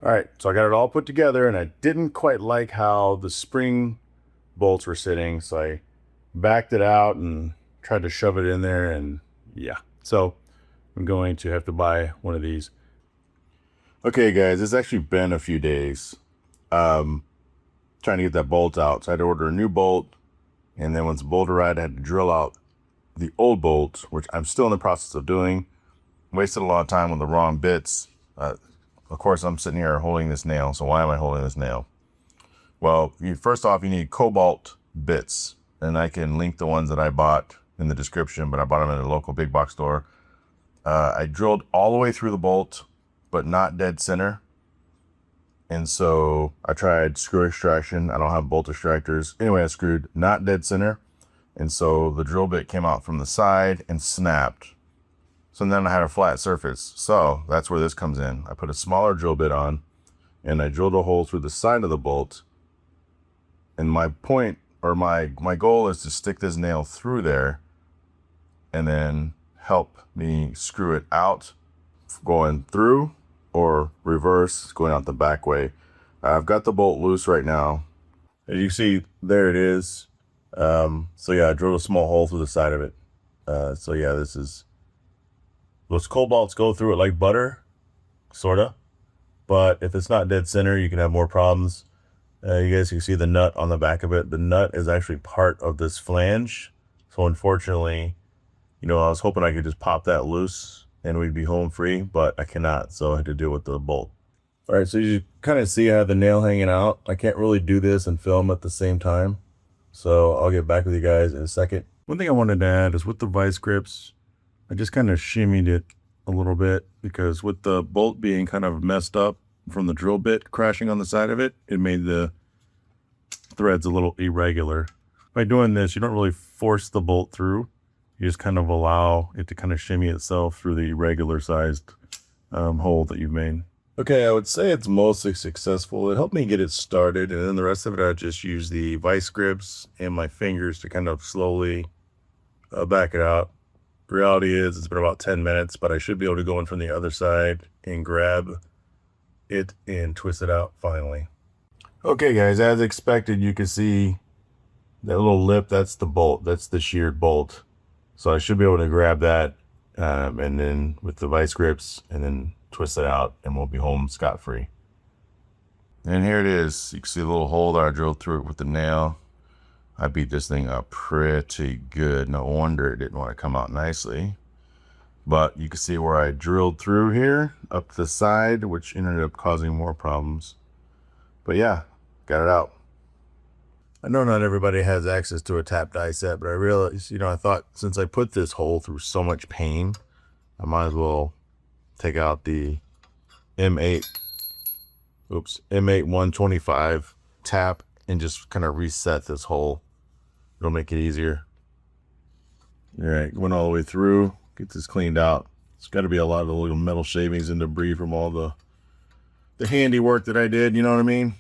All right, so I got it all put together, and I didn't quite like how the spring bolts were sitting, so I backed it out and tried to shove it in there, and yeah. So I'm going to have to buy one of these. Okay, guys, it's actually been a few days trying to get that bolt out. So I had to order a new bolt, and then once the bolt arrived, I had to drill out the old bolt, which I'm still in the process of doing. Wasted a lot of time with the wrong bits. Of course, I'm sitting here holding this nail. So why am I holding this nail? Well, first off, you need cobalt bits, and I can link the ones that I bought in the description, but I bought them at a local big box store. I drilled all the way through the bolt, but not dead center. And so I tried screw extraction. I don't have bolt extractors. Anyway, I screwed not dead center. And so the drill bit came out from the side and snapped. So then I had a flat surface. So that's where this comes in. I put a smaller drill bit on, and I drilled a hole through the side of the bolt. And my point, or my goal, is to stick this nail through there and then help me screw it out going through, or reverse going out the back way. I've got the bolt loose right now. As you see, there it is. So yeah, I drilled a small hole through the side of it. So yeah, this is, those cobalts go through it like butter, sorta. But if it's not dead center, you can have more problems. You guys can see the nut on the back of it. The nut is actually part of this flange. So unfortunately, I was hoping I could just pop that loose and we'd be home free, but I cannot. So I had to deal with the bolt. All right, so you kind of see I have the nail hanging out. I can't really do this and film at the same time. So I'll get back with you guys in a second. One thing I wanted to add is with the vice grips, I just kind of shimmied it a little bit, because with the bolt being kind of messed up from the drill bit crashing on the side of it, it made the threads a little irregular. By doing this, you don't really force the bolt through. You just kind of allow it to kind of shimmy itself through the irregular sized hole that you've made. Okay, I would say it's mostly successful. It helped me get it started, and then the rest of it, I just use the vice grips and my fingers to kind of slowly back it out. The reality is it's been about 10 minutes, but I should be able to go in from the other side and grab it and twist it out finally. Okay, guys, as expected, you can see that little lip. That's the bolt. That's the sheared bolt. So I should be able to grab that and then with the vice grips and then twist it out, and we'll be home scot-free. And here it is. You can see a little hole that I drilled through it with the nail. I beat this thing up pretty good. No wonder it didn't want to come out nicely. But you can see where I drilled through here up the side, which ended up causing more problems. But yeah, got it out. I know not everybody has access to a tap die set, but I realized, I thought since I put this hole through so much pain, I might as well take out the M8 125 tap and just kind of reset this hole. It'll make it easier. All right, went all the way through, get this cleaned out. It's got to be a lot of the little metal shavings and debris from all the handiwork that I did, you know what I mean?